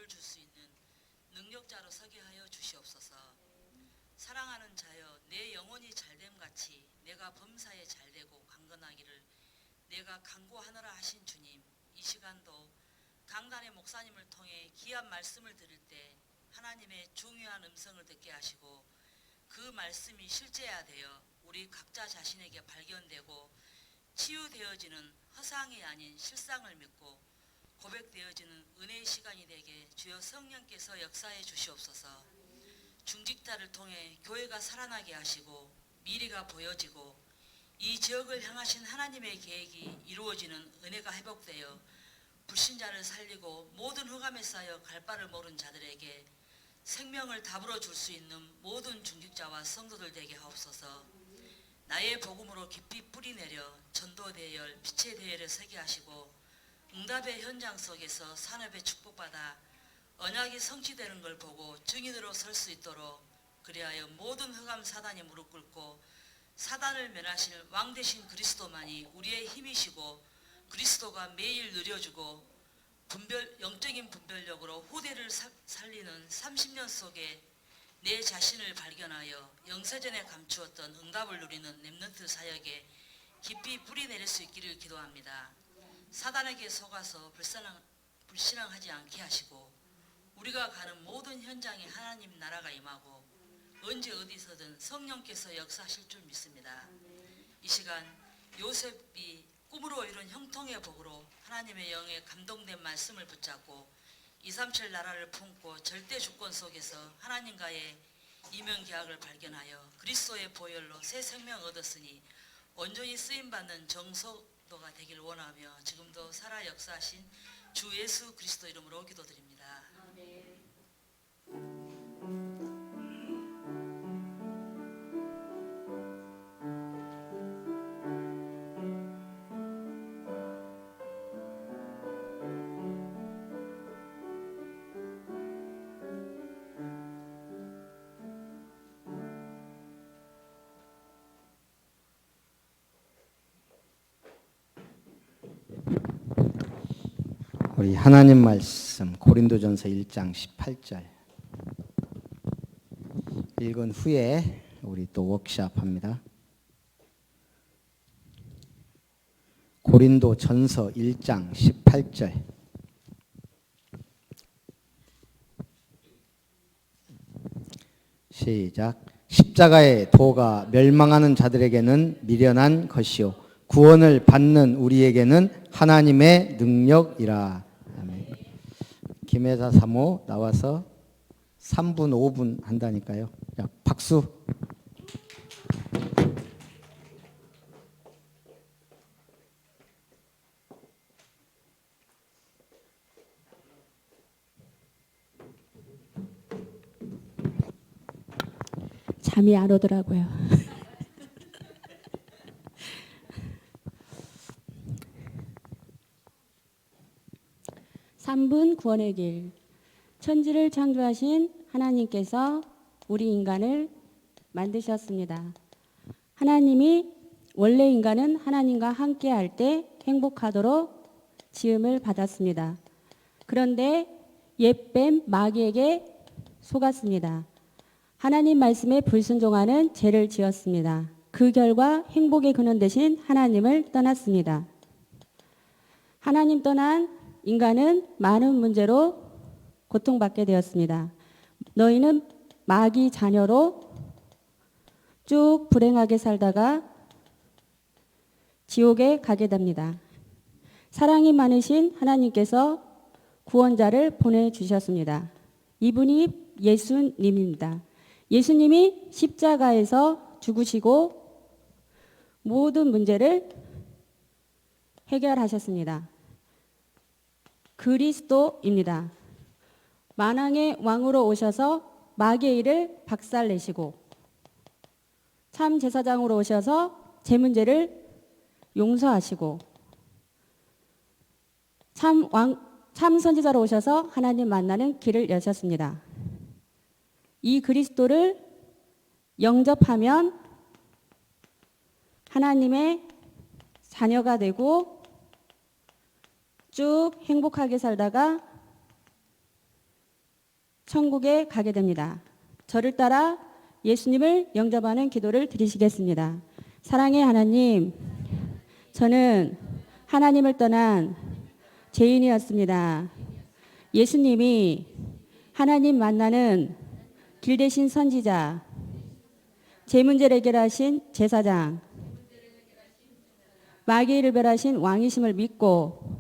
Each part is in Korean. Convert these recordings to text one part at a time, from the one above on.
힘을 줄 수 있는 능력자로 서게 하여 주시옵소서. 사랑하는 자여, 내 영혼이 잘됨같이 내가 범사에 잘되고 강건하기를 내가 간구하노라 하신 주님, 이 시간도 강단의 목사님을 통해 귀한 말씀을 들을 때 하나님의 중요한 음성을 듣게 하시고 그 말씀이 실제화되어 우리 각자 자신에게 발견되고 치유되어지는 허상이 아닌 실상을 믿고 고백되어지는 은혜의 시간이 되게 주여 성령께서 역사해 주시옵소서. 중직자를 통해 교회가 살아나게 하시고 미래가 보여지고 이 지역을 향하신 하나님의 계획이 이루어지는 은혜가 회복되어 불신자를 살리고 모든 흑암에 쌓여 갈 바를 모른 자들에게 생명을 다불어 줄 수 있는 모든 중직자와 성도들 되게 하옵소서. 나의 복음으로 깊이 뿌리내려 전도 대열, 빛의 대열에 서게 하시고 응답의 현장 속에서 산업에 축복받아 언약이 성취되는 걸 보고 증인으로 설 수 있도록 그리하여 모든 흑암 사단이 무릎 꿇고 사단을 멸하실 왕 되신 그리스도만이 우리의 힘이시고 그리스도가 매일 누려주고 영적인 분별력으로 후대를 살리는 30년 속에 내 자신을 발견하여 영세전에 감추었던 응답을 누리는 렘넌트 사역에 깊이 뿌리내릴 수 있기를 기도합니다. 사단에게 속아서 불신앙하지 않게 하시고 우리가 가는 모든 현장에 하나님 나라가 임하고 언제 어디서든 성령께서 역사하실 줄 믿습니다. 이 시간 요셉이 꿈으로 이룬 형통의 복으로 하나님의 영에 감동된 말씀을 붙잡고 237 나라를 품고 절대 주권 속에서 하나님과의 이면계약을 발견하여 그리스도의 보혈로 새 생명 얻었으니 온전히 쓰임받는 정소도가 되길 원하며 지금도 살아 역사하신 주 예수 그리스도 이름으로 기도드립니다. 아멘. 우리 하나님 말씀 고린도전서 1장 18절 읽은 후에 우리 또 워크숍합니다. 고린도전서 1장 18절 시작. 십자가의 도가 멸망하는 자들에게는 미련한 것이요 구원을 받는 우리에게는 하나님의 능력이라. 아멘. 김혜사 사모 나와서 3분 5분 한다니까요. 자, 박수. 잠이 안 오더라고요. 3분 구원의 길. 천지를 창조하신 하나님께서 우리 인간을 만드셨습니다. 하나님이 원래 인간은 하나님과 함께 할 때 행복하도록 지음을 받았습니다. 그런데 옛뱀 마귀에게 속았습니다. 하나님 말씀에 불순종하는 죄를 지었습니다. 그 결과 행복의 근원 되신 하나님을 떠났습니다. 하나님 떠난 인간은 많은 문제로 고통받게 되었습니다. 너희는 마귀 자녀로 쭉 불행하게 살다가 지옥에 가게 됩니다. 사랑이 많으신 하나님께서 구원자를 보내주셨습니다. 이분이 예수님입니다. 예수님이 십자가에서 죽으시고 모든 문제를 해결하셨습니다. 그리스도입니다. 만왕의 왕으로 오셔서 마귀의 일을 박살내시고 참 제사장으로 오셔서 제 문제를 용서하시고 참 선지자로 오셔서 하나님 만나는 길을 여셨습니다. 이 그리스도를 영접하면 하나님의 자녀가 되고 쭉 행복하게 살다가 천국에 가게 됩니다. 저를 따라 예수님을 영접하는 기도를 드리시겠습니다. 사랑의 하나님, 저는 하나님을 떠난 죄인이었습니다. 예수님이 하나님 만나는 길 대신 선지자, 제 문제를 해결하신 제사장, 마귀를 멸하신 왕이심을 믿고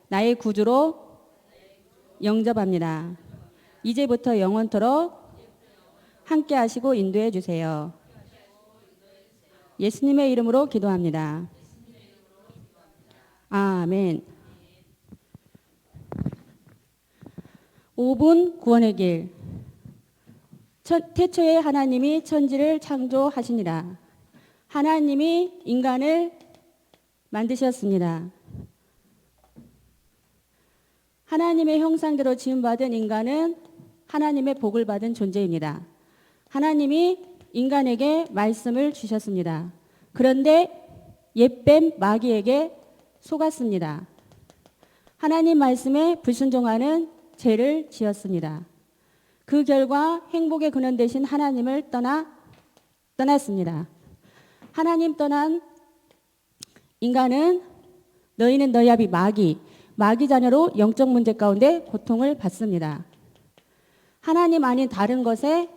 나의 구주로 영접합니다. 이제부터 영원토록 함께 하시고 인도해 주세요. 예수님의 이름으로 기도합니다. 아멘. 5분 구원의 길. 태초에 하나님이 천지를 창조하시니라. 하나님이 인간을 만드셨습니다. 하나님의 형상대로 지음받은 인간은 하나님의 복을 받은 존재입니다. 하나님이 인간에게 말씀을 주셨습니다. 그런데 옛뱀 마귀에게 속았습니다. 하나님 말씀에 불순종하는 죄를 지었습니다. 그 결과 행복의 근원 되신 하나님을 떠났습니다. 하나님 떠난 인간은 너희는 너희 아비 마귀 자녀로 영적 문제 가운데 고통을 받습니다. 하나님 아닌 다른 것에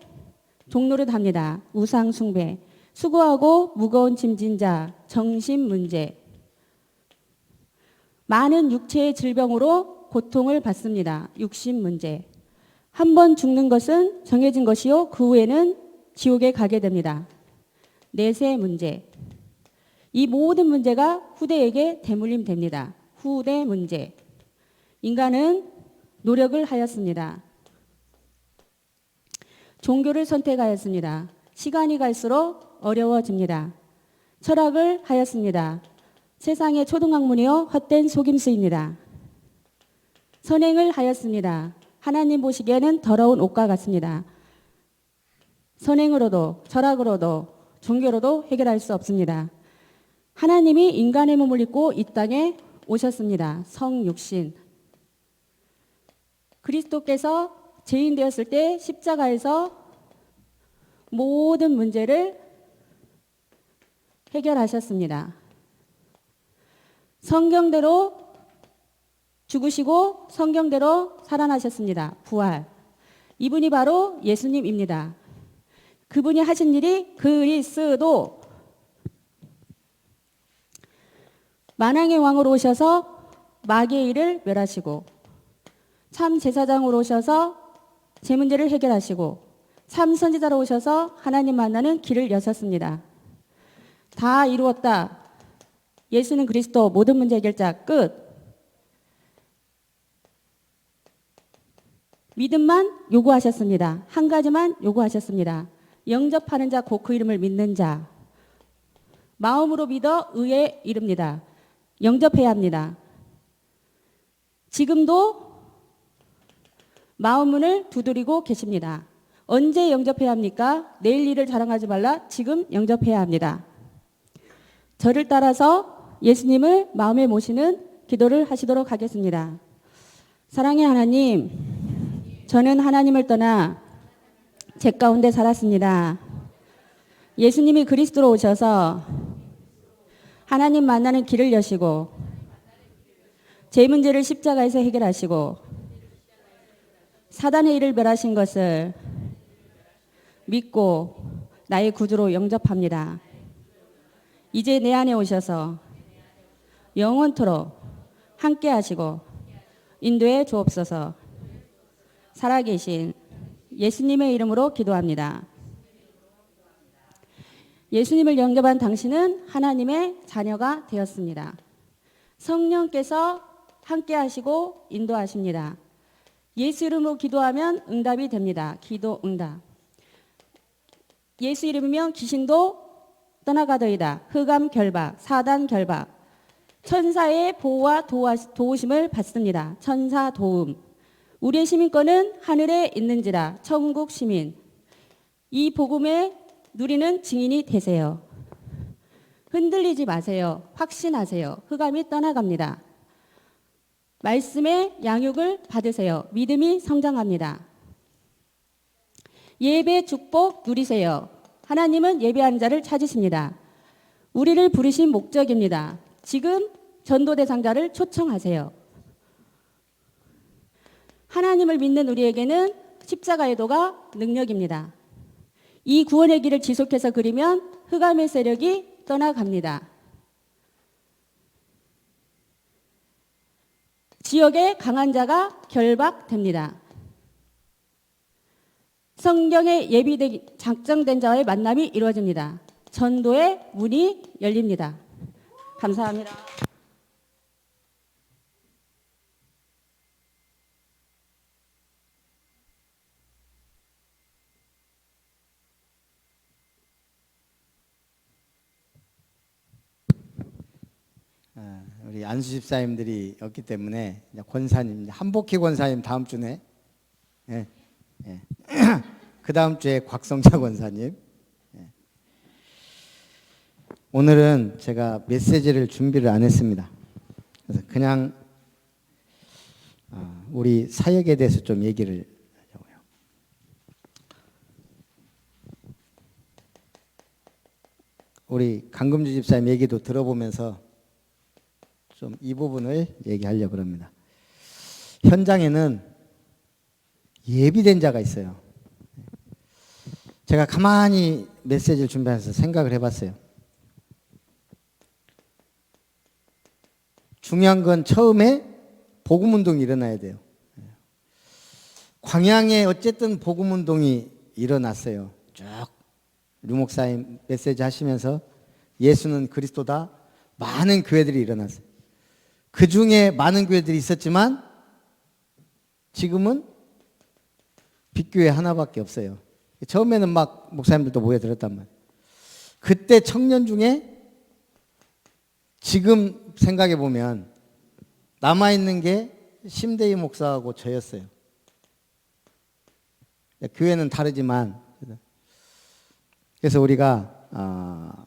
종노릇합니다. 우상 숭배, 수고하고 무거운 짐진 자, 정신 문제, 많은 육체의 질병으로 고통을 받습니다. 육신 문제. 한 번 죽는 것은 정해진 것이요 그 후에는 지옥에 가게 됩니다. 내세 문제. 이 모든 문제가 후대에게 대물림됩니다. 후대 문제. 인간은 노력을 하였습니다. 종교를 선택하였습니다. 시간이 갈수록 어려워집니다. 철학을 하였습니다. 세상의 초등학문이요 헛된 속임수입니다. 선행을 하였습니다. 하나님 보시기에는 더러운 옷과 같습니다. 선행으로도 철학으로도 종교로도 해결할 수 없습니다. 하나님이 인간의 몸을 입고 이 땅에 오셨습니다. 성육신. 그리스도께서 죄인 되었을 때 십자가에서 모든 문제를 해결하셨습니다. 성경대로 죽으시고 성경대로 살아나셨습니다. 부활. 이분이 바로 예수님입니다. 그분이 하신 일이 그리스도. 만왕의 왕으로 오셔서 마귀의 일을 멸하시고 참 제사장으로 오셔서 제 문제를 해결하시고 참 선지자로 오셔서 하나님 만나는 길을 여셨습니다. 다 이루었다. 예수는 그리스도 모든 문제 해결자 끝. 믿음만 요구하셨습니다. 한 가지만 요구하셨습니다. 영접하는 자 곧 그 이름을 믿는 자. 마음으로 믿어 의에 이릅니다. 영접해야 합니다. 지금도 마음문을 두드리고 계십니다. 언제 영접해야 합니까? 내일 일을 자랑하지 말라. 지금 영접해야 합니다. 저를 따라서 예수님을 마음에 모시는 기도를 하시도록 하겠습니다. 사랑의 하나님, 저는 하나님을 떠나 제 가운데 살았습니다. 예수님이 그리스도로 오셔서 하나님 만나는 길을 여시고 제 문제를 십자가에서 해결하시고 사단의 일을 멸하신 것을 믿고 나의 구주로 영접합니다. 이제 내 안에 오셔서 영원토록 함께 하시고 인도해 주옵소서. 살아계신 예수님의 이름으로 기도합니다. 예수님을 영접한 당신은 하나님의 자녀가 되었습니다. 성령께서 함께 하시고 인도하십니다. 예수 이름으로 기도하면 응답이 됩니다. 기도 응답. 예수 이름이면 귀신도 떠나가더이다. 흑암 결박, 사단 결박. 천사의 보호와 도우심을 받습니다. 천사 도움. 우리의 시민권은 하늘에 있는지라. 천국 시민. 이 복음에 누리는 증인이 되세요. 흔들리지 마세요. 확신하세요. 흑암이 떠나갑니다. 말씀의 양육을 받으세요. 믿음이 성장합니다. 예배 축복 누리세요. 하나님은 예배하는 자를 찾으십니다. 우리를 부르신 목적입니다. 지금 전도 대상자를 초청하세요. 하나님을 믿는 우리에게는 십자가의 도가 능력입니다. 이 구원의 길을 지속해서 그리면 흑암의 세력이 떠나갑니다. 지역의 강한 자가 결박됩니다. 성경에 예비되기 작정된 자와의 만남이 이루어집니다. 전도의 문이 열립니다. 감사합니다. 우리 안수 집사님들이 없기 때문에 이제 권사님, 한복희 권사님 다음 주네. 예, 예. 그 다음 주에 곽성자 권사님. 예. 오늘은 제가 메시지를 준비를 안 했습니다. 그래서 그냥 우리 사역에 대해서 좀 얘기를 하려고요. 우리 강금주 집사님 얘기도 들어보면서 좀 이 부분을 얘기하려고 합니다. 현장에는 예비된 자가 있어요. 제가 가만히 메시지를 준비해서 생각을 해봤어요. 중요한 건 처음에 복음운동이 일어나야 돼요. 광양에 어쨌든 복음운동이 일어났어요. 쭉 류목사님 메시지 하시면서 예수는 그리스도다. 많은 교회들이 일어났어요. 그 중에 많은 교회들이 있었지만 지금은 빅교회 하나밖에 없어요. 처음에는 막 목사님들도 모여들었단 말이에요. 그때 청년 중에 지금 생각해 보면 남아있는 게 심대희 목사하고 저였어요. 교회는 다르지만 그래서 우리가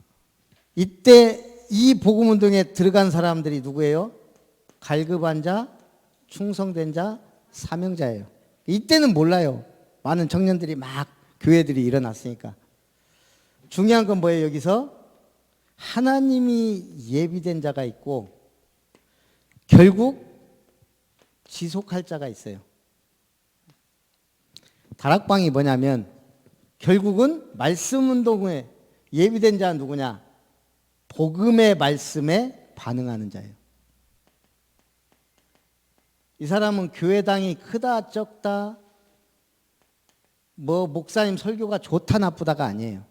이때 이 복음운동에 들어간 사람들이 누구예요? 갈급한 자, 충성된 자, 사명자예요. 이때는 몰라요. 많은 청년들이 막 교회들이 일어났으니까. 중요한 건 뭐예요? 여기서 하나님이 예비된 자가 있고 결국 지속할 자가 있어요. 다락방이 뭐냐면 결국은 말씀 운동에 예비된 자는 누구냐? 복음의 말씀에 반응하는 자예요. 이 사람은 교회당이 크다 적다 뭐 목사님 설교가 좋다 나쁘다가 아니에요.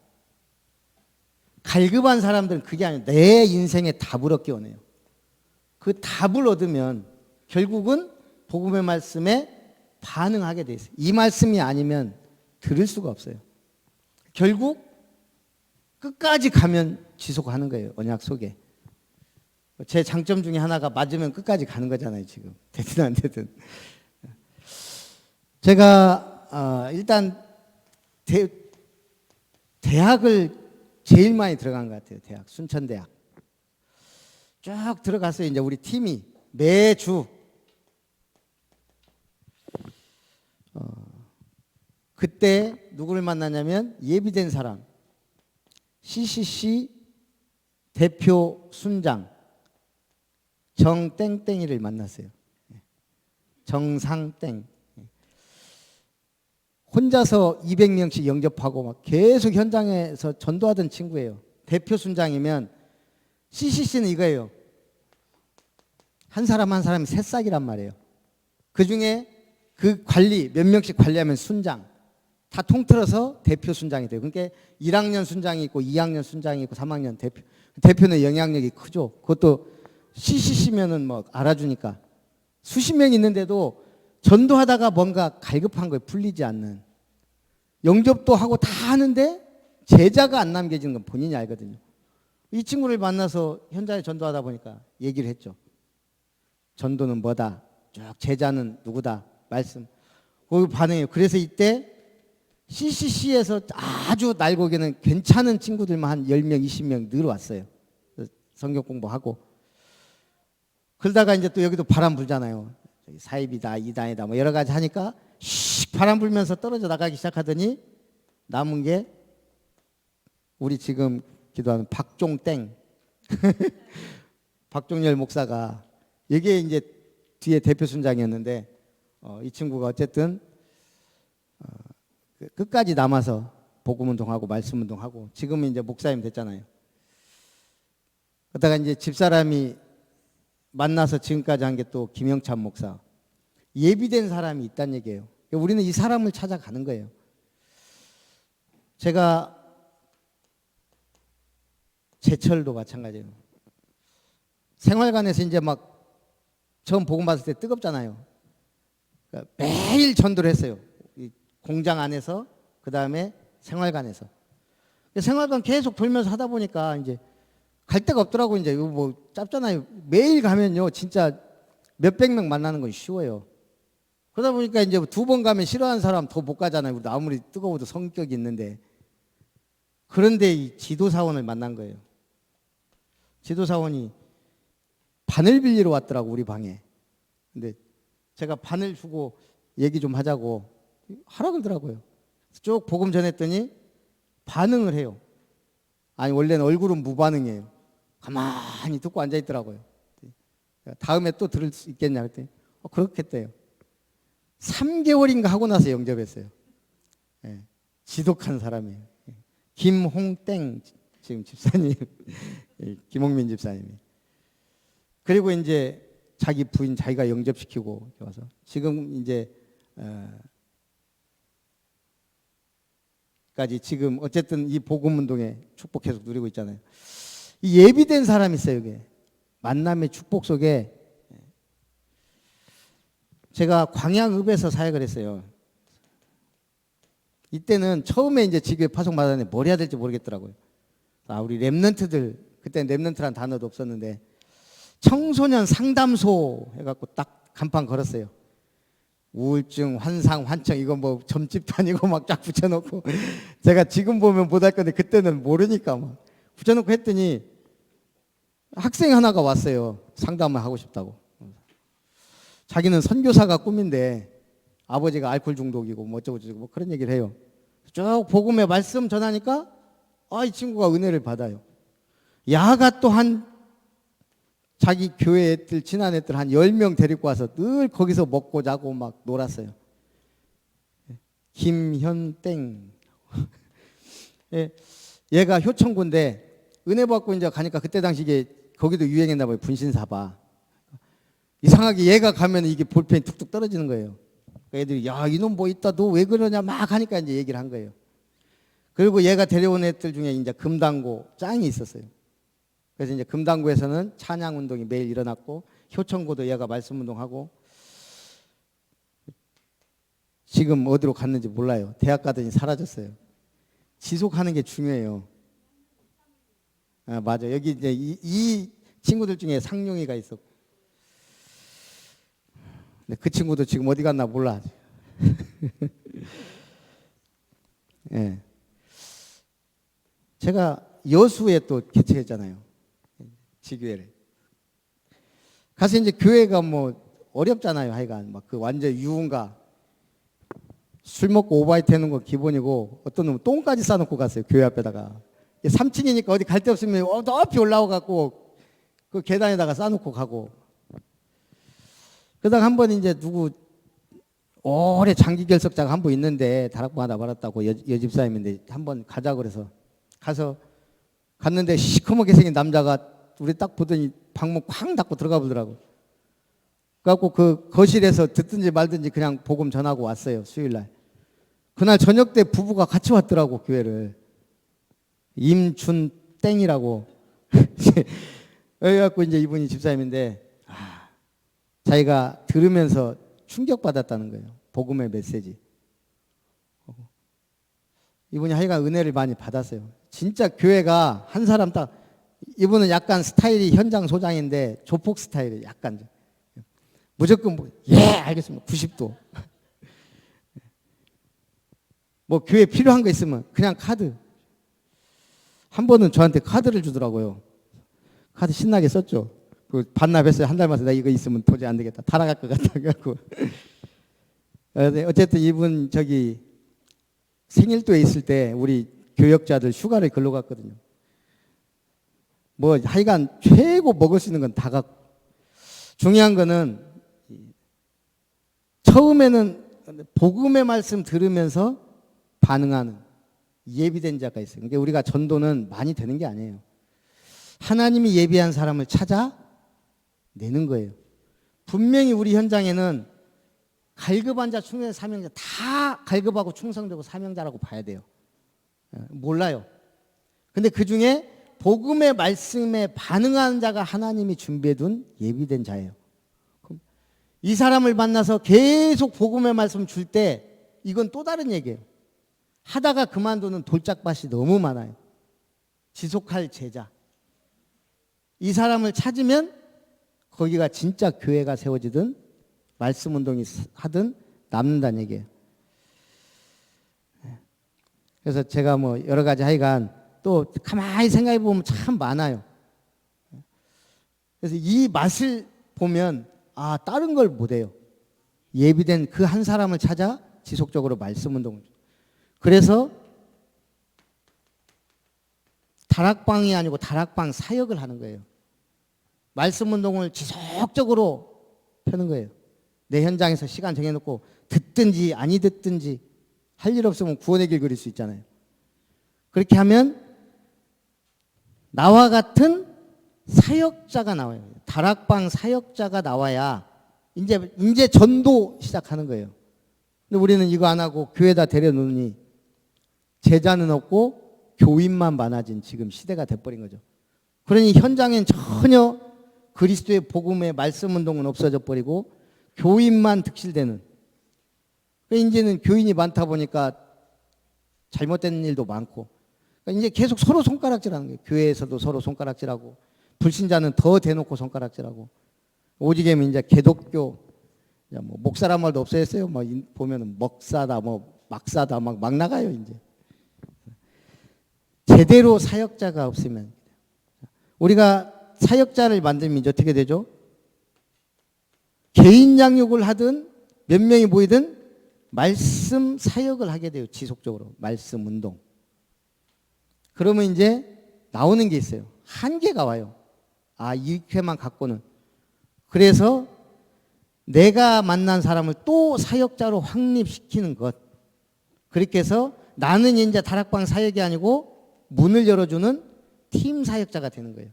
갈급한 사람들은 그게 아니에요. 내 인생에 답을 얻기 원해요. 그 답을 얻으면 결국은 복음의 말씀에 반응하게 돼 있어요. 이 말씀이 아니면 들을 수가 없어요. 결국 끝까지 가면 지속하는 거예요. 언약 속에. 제 장점 중에 하나가 맞으면 끝까지 가는 거잖아요. 지금 되든 안 되든. 제가 일단 대학을 제일 많이 들어간 것 같아요. 대학 순천대학 쭉 들어가서 이제 우리 팀이 매주 그때 누구를 만나냐면 예비된 사람 CCC 대표 순장 정땡땡이를 만났어요. 정상땡. 혼자서 200명씩 영접하고 막 계속 현장에서 전도하던 친구예요. 대표 순장이면 CCC는 이거예요. 한 사람 한 사람이 새싹이란 말이에요. 그 중에 그 관리 몇 명씩 관리하면 순장 다 통틀어서 대표 순장이 돼요. 그러니까 1학년 순장이 있고 2학년 순장이 있고 3학년 대표는 영향력이 크죠. 그것도 CCC면은 뭐 알아주니까 수십 명 있는데도 전도하다가 뭔가 갈급한 거에 풀리지 않는 영접도 하고 다 하는데 제자가 안 남겨지는 건 본인이 알거든요. 이 친구를 만나서 현장에 전도하다 보니까 얘기를 했죠. 전도는 뭐다. 쭉 제자는 누구다. 말씀. 그 반응이에요. 그래서 이때 CCC에서 아주 날고기는 괜찮은 친구들만 한 10명, 20명 늘어왔어요. 성경 공부하고. 그러다가 이제 또 여기도 바람 불잖아요. 저기 사입이다, 이단이다, 뭐 여러 가지 하니까 씩 바람 불면서 떨어져 나가기 시작하더니 남은 게 우리 지금 기도하는 박종땡 박종열 목사가 이게 이제 뒤에 대표 순장이었는데 이 친구가 어쨌든 끝까지 남아서 복음 운동하고 말씀 운동하고 지금은 이제 목사님 됐잖아요. 그러다가 이제 집사람이 만나서 지금까지 한 게 또 김영찬 목사. 예비된 사람이 있다는 얘기예요. 우리는 이 사람을 찾아가는 거예요. 제가 제철도 마찬가지예요. 생활관에서 이제 막 처음 복음 받을 때 뜨겁잖아요. 그러니까 매일 전도를 했어요. 이 공장 안에서 그 다음에 생활관에서. 생활관 계속 돌면서 하다 보니까 이제 갈 데가 없더라고. 이제 이거 뭐 짧잖아요. 매일 가면요 진짜 몇백 명 만나는 건 쉬워요. 그러다 보니까 이제 2번 가면 싫어하는 사람 더 못 가잖아요. 우리도 아무리 뜨거워도 성격이 있는데. 그런데 이 지도사원을 만난 거예요. 지도사원이 바늘 빌리러 왔더라고 우리 방에. 근데 제가 바늘 주고 얘기 좀 하자고 하라 그러더라고요. 쭉 복음 전했더니 반응을 해요. 아니 원래는 얼굴은 무반응이에요. 가만히 듣고 앉아 있더라고요. 다음에 또 들을 수 있겠냐 그랬더니 그렇겠대요. 3개월인가 하고 나서 영접했어요. 예, 지독한 사람이에요. 김홍땡 지금 집사님, 김홍민 집사님이. 그리고 이제 자기 부인 자기가 영접시키고 와서 지금 이제 까지 지금 어쨌든 이 복음 운동에 축복 계속 누리고 있잖아요. 이 예비된 사람이 있어요. 여기 만남의 축복 속에 제가 광양읍에서 사역을 했어요. 이때는 처음에 이제 지교회 파송 받았는데 뭘 해야 될지 모르겠더라고요. 우리 랩런트들 그때는 랩런트란 단어도 없었는데 청소년 상담소 해갖고 딱 간판 걸었어요. 우울증, 환상, 환청 이거 뭐 점집도 아니고 막 쫙 붙여놓고 제가 지금 보면 못할 건데 그때는 모르니까 막 붙여놓고 했더니 학생 하나가 왔어요. 상담을 하고 싶다고. 자기는 선교사가 꿈인데 아버지가 알코올 중독이고 뭐 어쩌고저쩌고 뭐 그런 얘기를 해요. 쭉 복음의 말씀 전하니까 이 친구가 은혜를 받아요. 야가 또 한 자기 교회 애들 친한 애들 한 10명 데리고 와서 늘 거기서 먹고 자고 막 놀았어요. 김현땡 얘가 효청군데 은혜 받고 이제 가니까 그때 당시 이게 거기도 유행했나 봐요. 분신사바. 이상하게 얘가 가면 이게 볼펜이 툭툭 떨어지는 거예요. 그러니까 애들이 야 이놈 뭐 있다 너 왜 그러냐 막 하니까 이제 얘기를 한 거예요. 그리고 얘가 데려온 애들 중에 이제 금당고 짱이 있었어요. 그래서 이제 금당구에서는 찬양 운동이 매일 일어났고 효청고도 얘가 말씀 운동하고 지금 어디로 갔는지 몰라요. 대학 가더니 사라졌어요. 지속하는 게 중요해요. 맞아. 여기 이제 이 친구들 중에 상룡이가 있었고, 근데 그 친구도 지금 어디 갔나 몰라. 예. 제가 여수에 또 개최했잖아요. 지교회를. 가서 이제 교회가 뭐 어렵잖아요. 하여간 막 그 완전 유흥가 술 먹고 오바이트 하는 거 기본이고 어떤 놈은 똥까지 싸놓고 갔어요. 교회 앞에다가. 3층이니까 어디 갈 데 없으면 높이 올라와 갖고 그 계단에다가 싸놓고 가고. 그러다가 한 번 이제 누구 오래 장기 결석자가 한 분 있는데 다락방 하다 말았다고 여집사님인데 한번 가자 그래서 가서 갔는데 시커멓게 생긴 남자가 우리 딱 보더니 방문 쾅 닫고 들어가 보더라고. 그래갖고 그 거실에서 듣든지 말든지 그냥 복음 전하고 왔어요. 수요일날. 그날 저녁 때 부부가 같이 왔더라고 교회를. 임준땡이라고. 그래갖고 이제 이분이 집사님인데 자기가 들으면서 충격받았다는 거예요. 복음의 메시지. 이분이 하여간 은혜를 많이 받았어요. 진짜 교회가 한 사람 딱 이분은 약간 스타일이 현장 소장인데 조폭 스타일이에요. 약간 무조건 뭐, 예 알겠습니다. 90도. 뭐 교회 필요한 거 있으면 그냥 카드. 한 번은 저한테 카드를 주더라고요. 카드 신나게 썼죠. 그 반납했어요. 한 달 만에 나 이거 있으면 도저히 안 되겠다. 타락할 것 같다. 갖고 어쨌든 이분 저기 생일도에 있을 때 우리 교역자들 휴가를 글로 갔거든요. 뭐 하여간 최고 먹을 수 있는 건 다 갖고 중요한 거는 처음에는 복음의 말씀 들으면서 반응하는 예비된 자가 있어요. 그러니까 우리가 전도는 많이 되는 게 아니에요. 하나님이 예비한 사람을 찾아내는 거예요. 분명히 우리 현장에는 갈급한 자, 충성자, 사명자 다 갈급하고 충성되고 사명자라고 봐야 돼요. 몰라요. 근데 그 중에 복음의 말씀에 반응하는 자가 하나님이 준비해둔 예비된 자예요. 이 사람을 만나서 계속 복음의 말씀 줄 때 이건 또 다른 얘기예요. 하다가 그만두는 돌짝밭이 너무 많아요. 지속할 제자. 이 사람을 찾으면 거기가 진짜 교회가 세워지든 말씀 운동이 하든 남는다는 얘기예요. 그래서 제가 뭐 여러 가지 하여간 또 가만히 생각해 보면 참 많아요. 그래서 이 맛을 보면 아, 다른 걸 못해요. 예비된 그 한 사람을 찾아 지속적으로 말씀 운동을. 그래서 다락방이 아니고 다락방 사역을 하는 거예요. 말씀 운동을 지속적으로 펴는 거예요. 내 현장에서 시간 정해놓고 듣든지 아니 듣든지 할 일 없으면 구원의 길 그릴 수 있잖아요. 그렇게 하면 나와 같은 사역자가 나와요. 다락방 사역자가 나와야 이제 전도 시작하는 거예요. 근데 우리는 이거 안 하고 교회에다 데려놓으니 제자는 없고 교인만 많아진 지금 시대가 돼버린 거죠. 그러니 현장엔 전혀 그리스도의 복음의 말씀 운동은 없어져 버리고 교인만 득실되는. 이제는 교인이 많다 보니까 잘못된 일도 많고 그러니까 이제 계속 서로 손가락질하는 거예요. 교회에서도 서로 손가락질하고 불신자는 더 대놓고 손가락질하고 오지게면 이제 개독교 뭐 목사란 말도 없어졌어요. 뭐 보면은 먹사다 뭐 막사다 막 나가요. 이제 제대로 사역자가 없으면 우리가 사역자를 만들면 이제 어떻게 되죠? 개인 양육을 하든 몇 명이 모이든 말씀 사역을 하게 돼요. 지속적으로 말씀 운동. 그러면 이제 나오는 게 있어요. 한계가 와요. 아, 이렇게만 갖고는. 그래서 내가 만난 사람을 또 사역자로 확립시키는 것. 그렇게 해서 나는 이제 다락방 사역이 아니고 문을 열어주는 팀 사역자가 되는 거예요.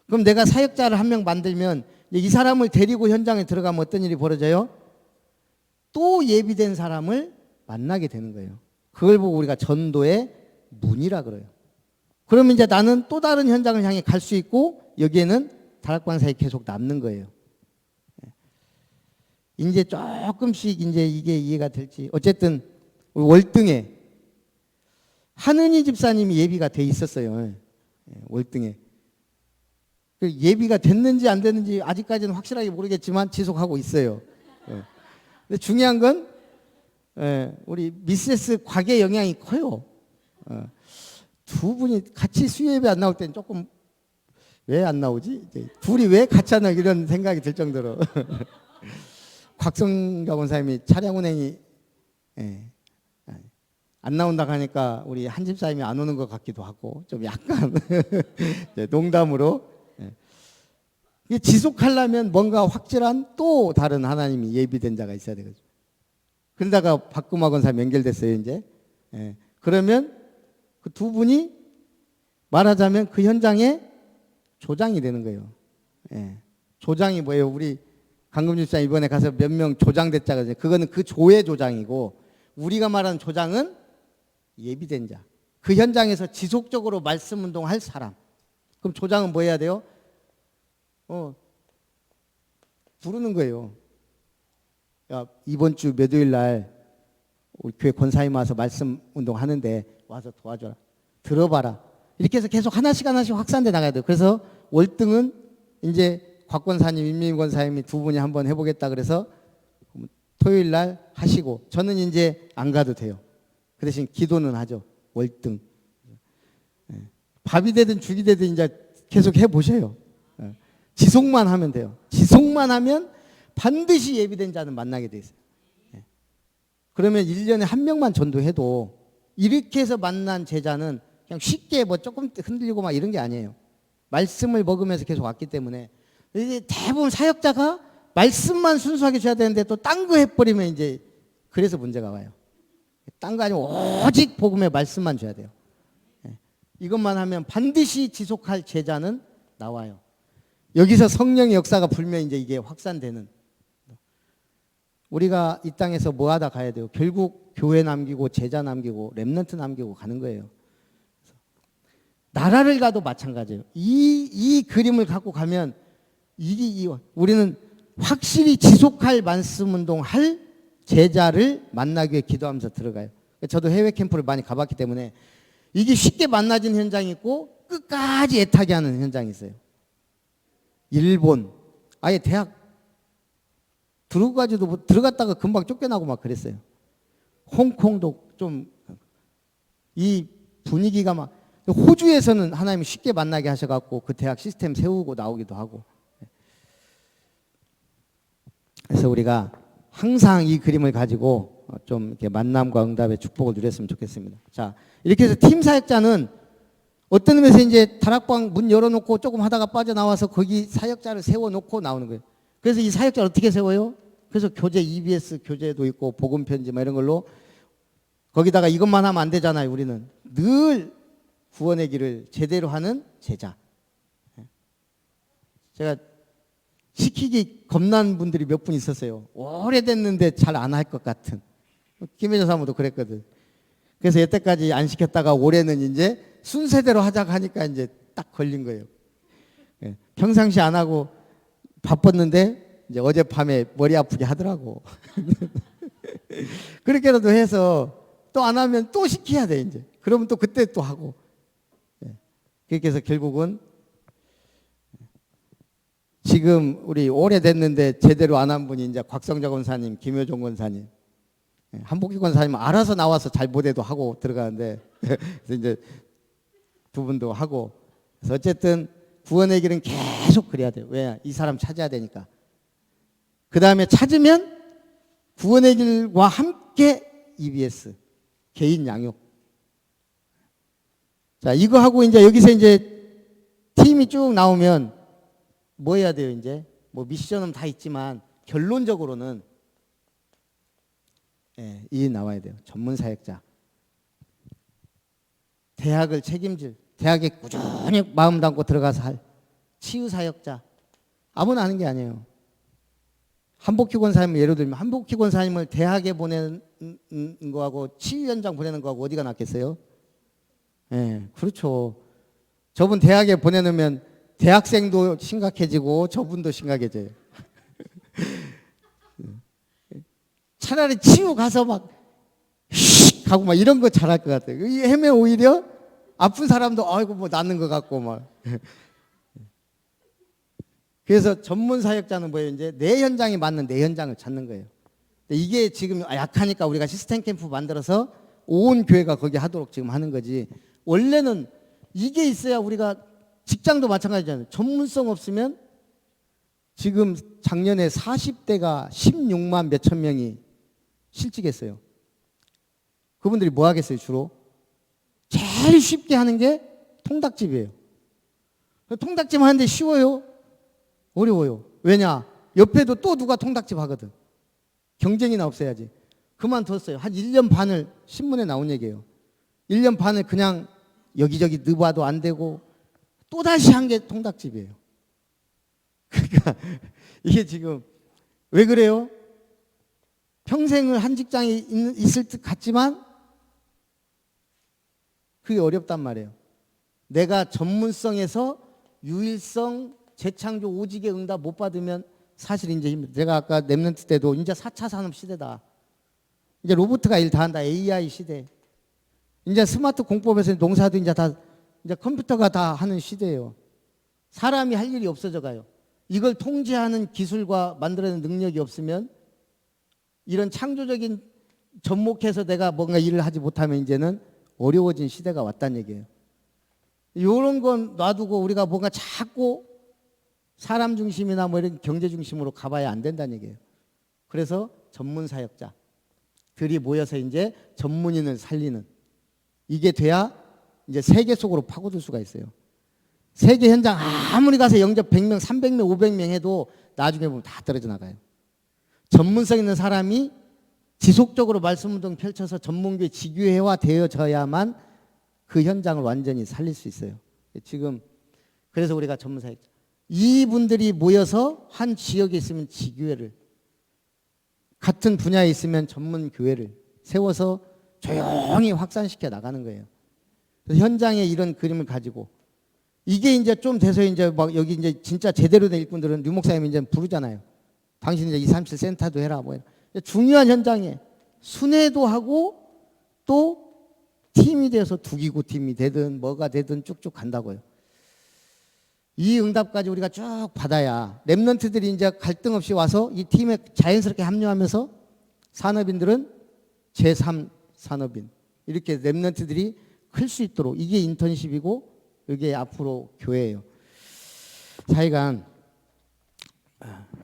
그럼 내가 사역자를 한 명 만들면 이 사람을 데리고 현장에 들어가면 어떤 일이 벌어져요? 또 예비된 사람을 만나게 되는 거예요. 그걸 보고 우리가 전도의 문이라 그래요. 그러면 이제 나는 또 다른 현장을 향해 갈 수 있고 여기에는 다락방 사역이 계속 남는 거예요. 이제 조금씩 이제 이게 이해가 될지. 어쨌든 월등에 한은희 집사님이 예비가 돼 있었어요. 월등에. 예비가 됐는지 안 됐는지 아직까지는 확실하게 모르겠지만 지속하고 있어요. 근데 중요한 건 우리 미세스 곽의 영향이 커요. 두 분이 같이 수요예배 안 나올 때는 조금 왜 안 나오지? 둘이 왜 같이 안 나오지? 이런 생각이 들 정도로 곽성가 원사님이 차량 운행이 안 나온다고 하니까 우리 한 집사님이 안 오는 것 같기도 하고 좀 약간 농담으로 이게 지속하려면 뭔가 확실한 또 다른 하나님이 예비된 자가 있어야 되거든요. 그러다가 박금화 권사님 연결됐어요 이제. 그러면 그 두 분이 말하자면 그 현장에 조장이 되는 거예요. 조장이 뭐예요? 우리 강금주 집사 이번에 가서 몇 명 조장됐자거든요. 그거는 그 조의 조장이고 우리가 말하는 조장은 예비된 자. 그 현장에서 지속적으로 말씀 운동할 사람. 그럼 조장은 뭐 해야 돼요? 부르는 거예요. 야, 이번 주 몇 요일 날 우리 교회 권사님 와서 말씀 운동 하는데 와서 도와줘라. 들어봐라. 이렇게 해서 계속 하나씩 확산돼 나가야 돼요. 그래서 월등은 이제 곽 권사님, 임민 권사님이 두 분이 한번 해보겠다 그래서 토요일 날 하시고 저는 이제 안 가도 돼요. 그 대신 기도는 하죠. 월등. 밥이 되든 죽이 되든 이제 계속 해보셔요. 지속만 하면 돼요. 지속만 하면 반드시 예비된 자는 만나게 돼 있어요. 예. 그러면 1년에 한 명만 전도해도 이렇게 해서 만난 제자는 그냥 쉽게 뭐 조금 흔들리고 막 이런 게 아니에요. 말씀을 먹으면서 계속 왔기 때문에 이제 대부분 사역자가 말씀만 순수하게 줘야 되는데 또 딴 거 해버리면 이제 그래서 문제가 와요. 딴 거 아니고 오직 복음의 말씀만 줘야 돼요. 예. 이것만 하면 반드시 지속할 제자는 나와요. 여기서 성령의 역사가 불면 이제 이게 확산되는. 우리가 이 땅에서 뭐 하다 가야 돼요? 결국 교회 남기고 제자 남기고 렘넌트 남기고 가는 거예요. 나라를 가도 마찬가지예요. 이 그림을 갖고 가면 우리는 확실히 지속할 말씀 운동할 제자를 만나기 위해 기도하면서 들어가요. 저도 해외 캠프를 많이 가봤기 때문에 이게 쉽게 만나진 현장이 있고 끝까지 애타게 하는 현장이 있어요. 일본 아예 대학 들어갔다가 금방 쫓겨나고 막 그랬어요. 홍콩도 좀 이 분위기가 막 호주에서는 하나님이 쉽게 만나게 하셔갖고 그 대학 시스템 세우고 나오기도 하고. 그래서 우리가 항상 이 그림을 가지고 좀 이렇게 만남과 응답의 축복을 누렸으면 좋겠습니다. 자, 이렇게 해서 팀 사역자는 어떤 의미에서 이제 다락방 문 열어놓고 조금 하다가 빠져나와서 거기 사역자를 세워놓고 나오는 거예요. 그래서 이 사역자를 어떻게 세워요? 그래서 교재 EBS 교재도 있고 복음 편지 뭐 이런 걸로 거기다가 이것만 하면 안 되잖아요. 우리는 늘 구원의 길을 제대로 하는 제자. 제가 시키기 겁난 분들이 몇 분 있었어요. 오래됐는데 잘 안 할 것 같은. 김혜자 사모도 그랬거든. 그래서 여태까지 안 시켰다가 올해는 이제 순서대로 하자고 하니까 이제 딱 걸린 거예요. 평상시 안 하고 바빴는데 이제 어젯밤에 머리 아프게 하더라고. 그렇게라도 해서 또 안 하면 또 시켜야 돼 이제. 그러면 또 그때 또 하고. 그렇게 해서 결국은 지금 우리 오래됐는데 제대로 안 한 분이 이제 곽성자 권사님, 김효종 권사님, 한복희 권사님은 알아서 나와서 잘 못해도 하고 들어가는데 그래서 이제 두 분도 하고. 그래서 어쨌든 구원의 길은 계속 그래야 돼요. 왜? 이 사람 찾아야 되니까. 그 다음에 찾으면 구원의 길과 함께 EBS 개인 양육. 자, 이거 하고 이제 여기서 이제 팀이 쭉 나오면 뭐 해야 돼요? 이제 뭐 미션은 다 있지만 결론적으로는 이 나와야 돼요. 전문 사역자. 대학을 책임질, 대학에 꾸준히 마음 담고 들어가서 할 치유 사역자. 아무나 하는 게 아니에요. 한복희 권사님을 예로 들면 한복희 권사님을 대학에 보내는 거하고 치유 현장 보내는 거하고 어디가 낫겠어요? 그렇죠. 저분 대학에 보내놓으면 대학생도 심각해지고 저분도 심각해져요. 차라리 치유 가서 막 휙 하고 막 이런 거 잘할 것 같아요. 헤매 오히려 아픈 사람도 아이고 뭐 낫는 것 같고 막. 그래서 전문 사역자는 뭐예요? 이제 내 현장에 맞는 내 현장을 찾는 거예요. 이게 지금 약하니까 우리가 시스템 캠프 만들어서 온 교회가 거기 하도록 지금 하는 거지. 원래는 이게 있어야 우리가 직장도 마찬가지잖아요. 전문성 없으면 지금 작년에 40대가 16만 몇천 명이 실직했어요. 그분들이 뭐 하겠어요, 주로? 제일 쉽게 하는 게 통닭집이에요. 통닭집 하는데 쉬워요? 어려워요. 왜냐? 옆에도 또 누가 통닭집 하거든. 경쟁이나 없애야지. 그만뒀어요. 한 1년 반을 신문에 나온 얘기예요. 1년 반을 그냥 여기저기 넣어봐도 안 되고 또다시 한 게 통닭집이에요. 그러니까 이게 지금 왜 그래요? 평생을 한 직장에 있을 듯 같지만 그게 어렵단 말이에요. 내가 전문성에서 유일성, 재창조, 오직의 응답 못 받으면 사실 이제 제가 아까 랩런트 때도 이제 4차 산업 시대다. 이제 로봇가 일 다 한다. AI 시대. 이제 스마트 공법에서 농사도 이제 다 이제 컴퓨터가 다 하는 시대예요. 사람이 할 일이 없어져 가요. 이걸 통제하는 기술과 만들어내는 능력이 없으면 이런 창조적인 접목해서 내가 뭔가 일을 하지 못하면 이제는 어려워진 시대가 왔다는 얘기예요. 이런 건 놔두고 우리가 뭔가 자꾸 사람 중심이나 뭐 이런 경제 중심으로 가봐야 안 된다는 얘기예요. 그래서 전문 사역자들이 모여서 이제 전문인을 살리는, 이게 돼야 이제 세계 속으로 파고들 수가 있어요. 세계 현장 아무리 가서 영접 100명, 300명, 500명 해도 나중에 보면 다 떨어져 나가요. 전문성 있는 사람이 지속적으로 말씀 운동 펼쳐서 전문교회 지교회화 되어져야만 그 현장을 완전히 살릴 수 있어요. 지금 그래서 우리가 전문 사역자, 이분들이 모여서 한 지역에 있으면 지교회를, 같은 분야에 있으면 전문 교회를 세워서 조용히 확산시켜 나가는 거예요. 그래서 현장에 이런 그림을 가지고, 이게 이제 좀 돼서 이제 막 여기 이제 진짜 제대로 된 일꾼들은 류 목사님이 이제 부르잖아요. 당신 이제 237 센터도 해라 뭐. 중요한 현장에 순회도 하고 또 팀이 돼서 두기구 팀이 되든 뭐가 되든 쭉쭉 간다고요. 이 응답까지 우리가 쭉 받아야 렘넌트들이 이제 갈등 없이 와서 이 팀에 자연스럽게 합류하면서 산업인들은 제3 산업인, 이렇게 렘넌트들이 클 수 있도록, 이게 인턴십이고 이게 앞으로 교회예요. 사이간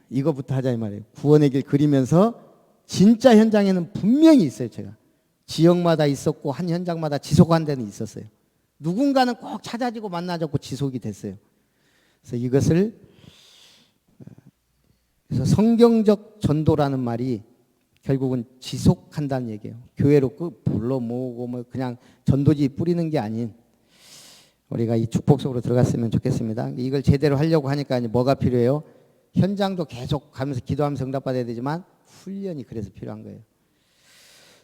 이거부터 하자 이 말이에요. 구원의 길 그리면서 진짜 현장에는 분명히 있어요. 제가 지역마다 있었고 한 현장마다 지속한 데는 있었어요. 누군가는 꼭 찾아지고 만나졌고 지속이 됐어요. 그래서 이것을, 그래서 성경적 전도라는 말이 결국은 지속한다는 얘기예요. 교회로 불러 모으고 뭐 그냥 전도지 뿌리는 게 아닌, 우리가 이 축복 속으로 들어갔으면 좋겠습니다. 이걸 제대로 하려고 하니까 이제 뭐가 필요해요? 현장도 계속 가면서 기도하면서 응답받아야 되지만 훈련이 그래서 필요한 거예요.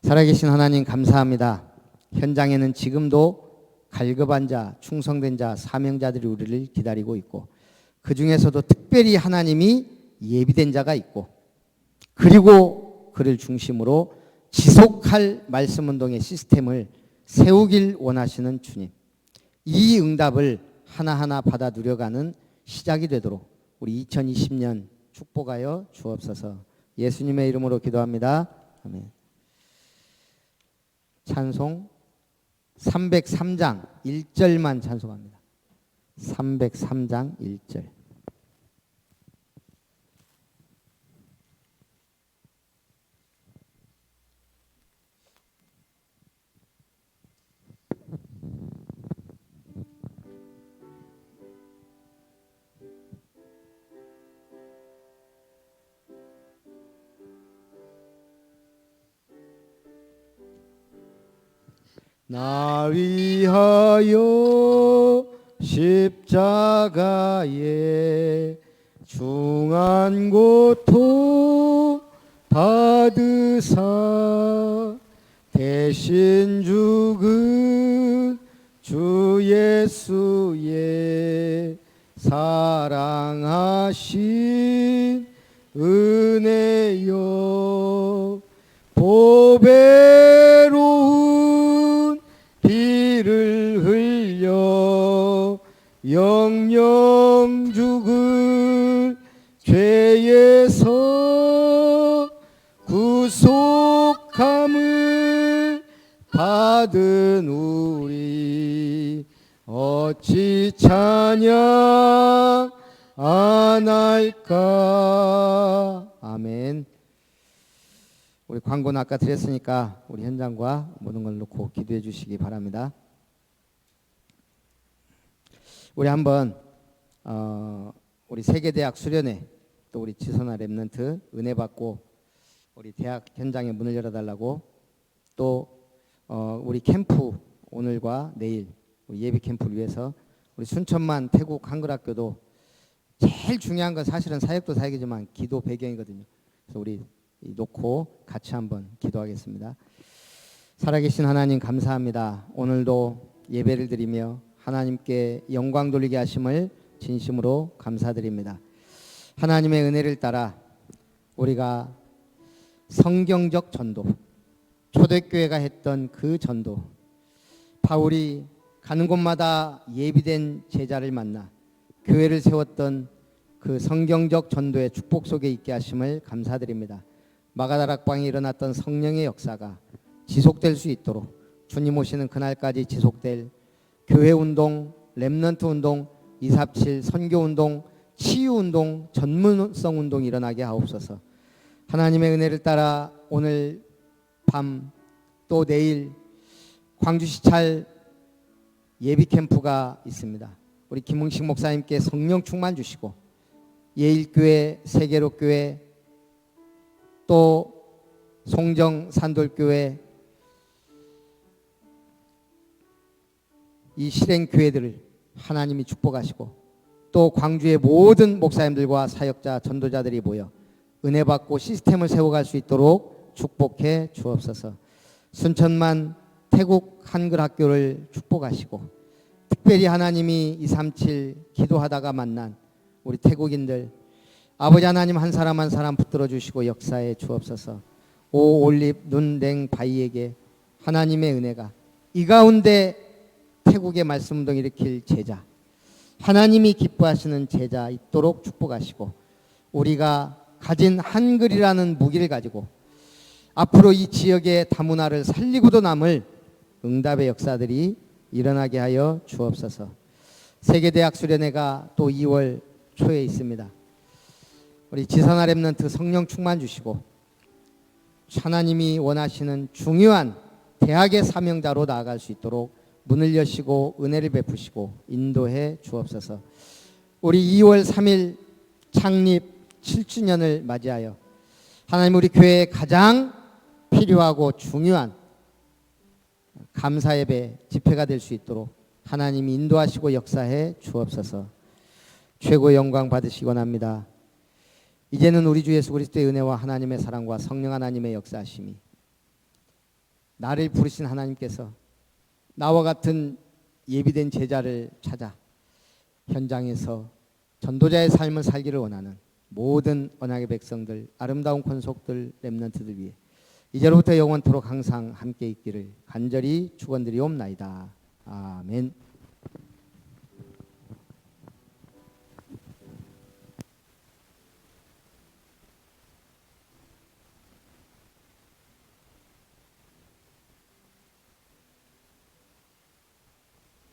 살아계신 하나님 감사합니다. 현장에는 지금도 갈급한 자, 충성된 자, 사명자들이 우리를 기다리고 있고, 그 중에서도 특별히 하나님이 예비된 자가 있고, 그리고 그를 중심으로 지속할 말씀 운동의 시스템을 세우길 원하시는 주님, 이 응답을 하나하나 받아 누려가는 시작이 되도록 우리 2020년 축복하여 주옵소서. 예수님의 이름으로 기도합니다. 아멘. 찬송 303장 1절만 찬송합니다. 303장 1절. 나 위하여 십자가에 중한 고통 받으사 대신 죽은 주 예수의 사랑하신 은혜여, 보배로운 피를 흘려 영영 죽을 죄에서 구속함을 받은 우리 어찌 찬양 안 할까. 아멘. 우리 광고는 아까 드렸으니까 우리 현장과 모든 걸 놓고 기도해 주시기 바랍니다. 우리 한번 우리 세계대학 수련회, 또 우리 지선아 렘넌트 은혜 받고 우리 대학 현장에 문을 열어달라고, 또 우리 캠프 오늘과 내일 우리 예비 캠프를 위해서 우리 순천만 태국 한글학교도 제일 중요한 건 사실은 사역도 사역이지만 기도 배경이거든요. 그래서 우리 놓고 같이 한번 기도하겠습니다. 살아계신 하나님 감사합니다. 오늘도 예배를 드리며 하나님께 영광 돌리게 하심을 진심으로 감사드립니다. 하나님의 은혜를 따라 우리가 성경적 전도, 초대교회가 했던 그 전도, 바울이 가는 곳마다 예비된 제자를 만나 교회를 세웠던 그 성경적 전도의 축복 속에 있게 하심을 감사드립니다. 마가다락방에 일어났던 성령의 역사가 지속될 수 있도록 주님 오시는 그날까지 지속될 교회 운동, 렘넌트 운동, 247 선교 운동, 치유운동, 전문성 운동이 일어나게 하옵소서. 하나님의 은혜를 따라 오늘 밤 또 내일 광주시찰 예비 캠프가 있습니다. 우리 김흥식 목사님께 성령 충만 주시고 예일교회, 세계로교회, 또 송정 산돌교회 이 실행교회들을 하나님이 축복하시고 또 광주의 모든 목사님들과 사역자, 전도자들이 모여 은혜 받고 시스템을 세워갈 수 있도록 축복해 주옵소서. 순천만 태국 한글 학교를 축복하시고 특별히 하나님이 237 기도하다가 만난 우리 태국인들 아버지 하나님 한 사람 한 사람 붙들어 주시고 역사해 주옵소서. 오 올립 눈댕 바이에게 하나님의 은혜가 이 가운데 태국의 말씀운동 일으킬 제자, 하나님이 기뻐하시는 제자 있도록 축복하시고 우리가 가진 한글이라는 무기를 가지고 앞으로 이 지역의 다문화를 살리고도 남을 응답의 역사들이 일어나게 하여 주옵소서. 세계대학 수련회가 또 2월 초에 있습니다. 우리 지선아 렘넌트 성령 충만 주시고 하나님이 원하시는 중요한 대학의 사명자로 나아갈 수 있도록 문을 여시고 은혜를 베푸시고 인도해 주옵소서. 우리 2월 3일 창립 7주년을 맞이하여 하나님 우리 교회에 가장 필요하고 중요한 감사 예배 집회가 될 수 있도록 하나님이 인도하시고 역사해 주옵소서. 최고의 영광 받으시기 원합니다. 이제는 우리 주 예수 그리스도의 은혜와 하나님의 사랑과 성령 하나님의 역사하심이 나를 부르신 하나님께서 나와 같은 예비된 제자를 찾아 현장에서 전도자의 삶을 살기를 원하는 모든 언약의 백성들, 아름다운 권속들, 렘넌트들 위해 이제로부터 영원토록 항상 함께 있기를 간절히 축원드리옵나이다. 아멘.